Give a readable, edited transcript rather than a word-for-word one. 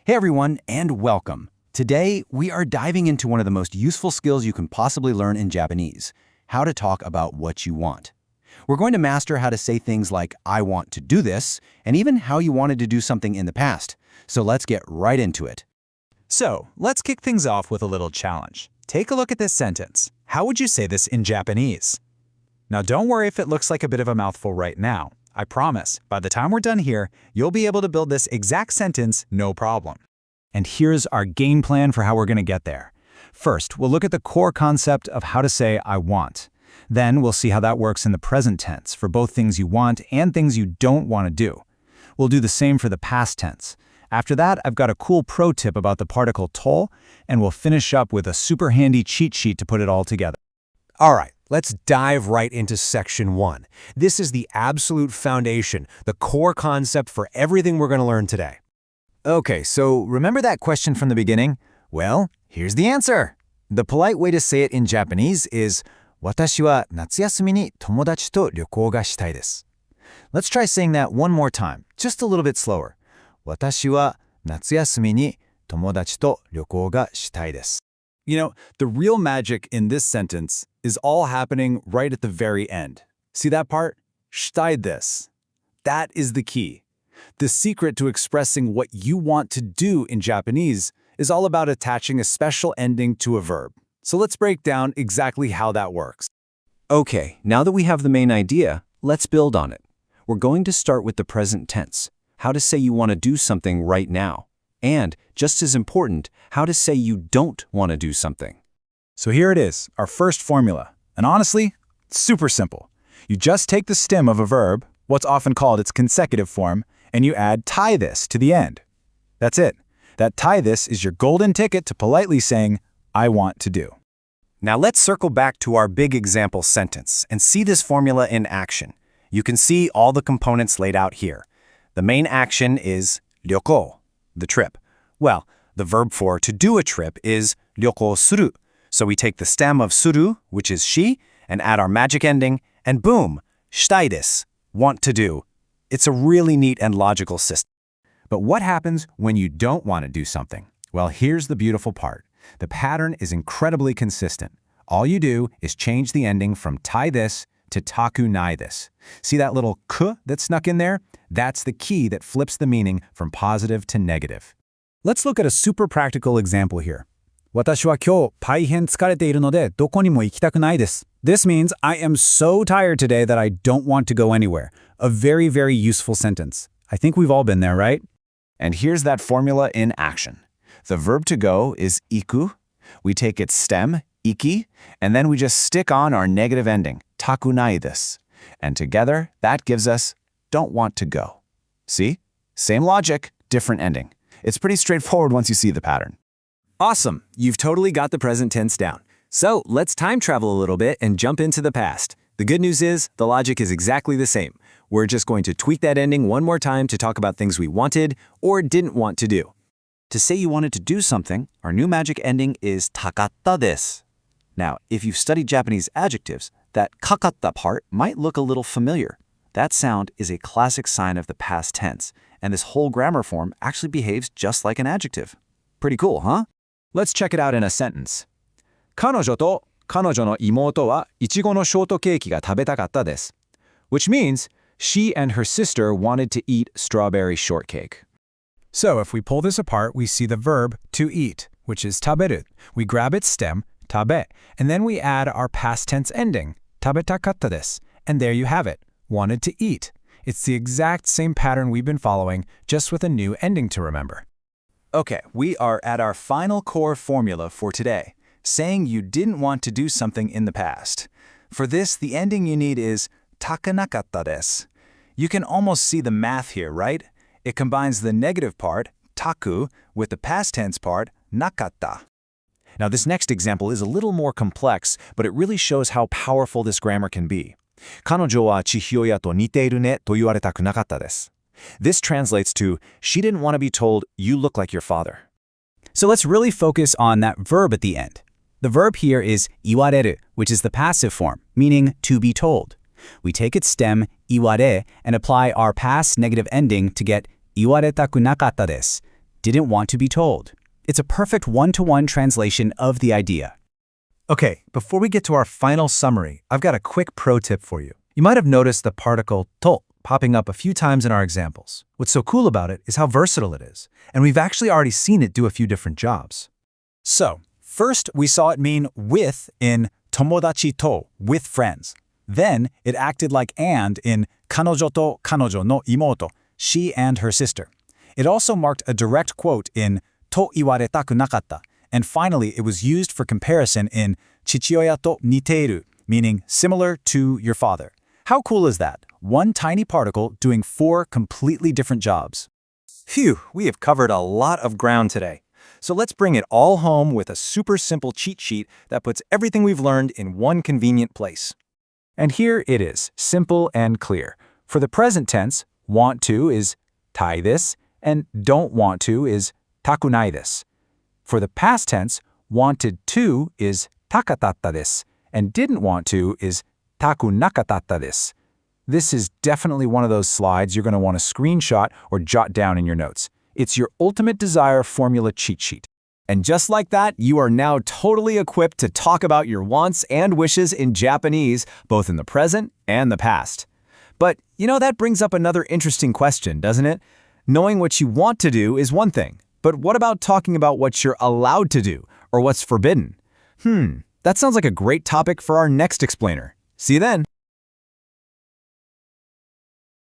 Hey everyone, and welcome. Today, we are diving into one of the most useful skills you can possibly learn in Japanese, how to talk about what you want. We're going to master how to say things like, I want to do this, and even how you wanted to do something in the past. So let's get right into it. So, let's kick things off with a little challenge. Take a look at this sentence. How would you say this in Japanese? Now, don't worry if it looks like a bit of a mouthful right now. I promise, by the time we're done here, you'll be able to build this exact sentence no problem. And here's our game plan for how we're going to get there. First, we'll look at the core concept of how to say I want. Then we'll see how that works in the present tense for both things you want and things you don't want to do. We'll do the same for the past tense. After that, I've got a cool pro tip about the particle to, and we'll finish up with a super handy cheat sheet to put it all together. All right, let's dive right into section 1. This is the absolute foundation, the core concept for everything we're going to learn today. Okay, so remember that question from the beginning? Well, here's the answer. The polite way to say it in Japanese is 私は夏休みに友達と旅行がしたいです. Let's try saying that one more time, just a little bit slower. 私は夏休みに友達と旅行がしたいです. You know, the real magic in this sentence is all happening right at the very end. See that part? したいです. That is the key. The secret to expressing what you want to do in Japanese is all about attaching a special ending to a verb. So let's break down exactly how that works. Okay, now that we have the main idea, let's build on it. We're going to start with the present tense, how to say you want to do something right now. And, just as important, how to say you don't want to do something. So here it is, our first formula. And honestly, it's super simple. You just take the stem of a verb, what's often called its consecutive form, and you add tie this to the end. That's it. That tie this is your golden ticket to politely saying, I want to do. Now let's circle back to our big example sentence and see this formula in action. You can see all the components laid out here. The main action is 旅行, the trip. Well, the verb for to do a trip is 旅行する. So we take the stem of suru, which is she, and add our magic ending, and boom, したいです, want to do. It's a really neat and logical system. But what happens when you don't want to do something? Well, here's the beautiful part. The pattern is incredibly consistent. All you do is change the ending from tie this to taku nai this. See that little ku that snuck in there? That's the key that flips the meaning from positive to negative. Let's look at a super practical example here. 私は今日大変疲れているのでどこにも行きたくないです. This means I am so tired today that I don't want to go anywhere. A very, very useful sentence. I think we've all been there, right? And here's that formula in action. The verb to go is iku. We take its stem, iki, and then we just stick on our negative ending, takunai this. And together, that gives us don't want to go. See? Same logic, different ending. It's pretty straightforward once you see the pattern. Awesome, you've totally got the present tense down. So let's time travel a little bit and jump into the past. The good news is, the logic is exactly the same. We're just going to tweak that ending one more time to talk about things we wanted or didn't want to do. To say you wanted to do something, our new magic ending is takatta desu. Now, if you've studied Japanese adjectives, that kakatta part might look a little familiar. That sound is a classic sign of the past tense, and this whole grammar form actually behaves just like an adjective. Pretty cool, huh? Let's check it out in a sentence. 彼女と彼女の妹はイチゴのショートケーキが食べたかったです. Which means she and her sister wanted to eat strawberry shortcake. So if we pull this apart, we see the verb to eat, which is taberu. We grab its stem, tabe, and then we add our past tense ending, tabetakatta desu. And there you have it, wanted to eat. It's the exact same pattern we've been following, just with a new ending to remember. Okay, we are at our final core formula for today, saying you didn't want to do something in the past. For this, the ending you need is takanakatta desu. You can almost see the math here, right? It combines the negative part, taku, with the past tense part, nakatta. Now, this next example is a little more complex, but it really shows how powerful this grammar can be. 彼女は千尋やと似ているねと言われたくなかったです. This translates to, she didn't want to be told, you look like your father. So let's really focus on that verb at the end. The verb here is iwareru, which is the passive form, meaning to be told. We take its stem, iware, and apply our past negative ending to get iwaretaku nakatta desu. didn't want to be told. It's a perfect one-to-one translation of the idea. Okay, before we get to our final summary, I've got a quick pro tip for you. You might have noticed the particle to popping up a few times in our examples. What's so cool about it is how versatile it is, and we've actually already seen it do a few different jobs. So, first we saw it mean with in tomodachi to, with friends. Then it acted like and in kanojo to kanojo no imoto, she and her sister. It also marked a direct quote in to iwaretaku nakatta, and finally it was used for comparison in chichioya to niteiru, meaning similar to your father. How cool is that? One tiny particle doing 4 completely different jobs. Phew, we have covered a lot of ground today. So let's bring it all home with a super simple cheat sheet that puts everything we've learned in one convenient place. And here it is, simple and clear. For the present tense, want to is tai desu, and don't want to is takunai desu. For the past tense, wanted to is takatatta desu, and didn't want to is takunakatatta desu. This is definitely one of those slides you're going to want to screenshot or jot down in your notes. It's your ultimate desire formula cheat sheet. And just like that, you are now totally equipped to talk about your wants and wishes in Japanese, both in the present and the past. But, that brings up another interesting question, doesn't it? Knowing what you want to do is one thing, but what about talking about what you're allowed to do, or what's forbidden? That sounds like a great topic for our next explainer. See you then!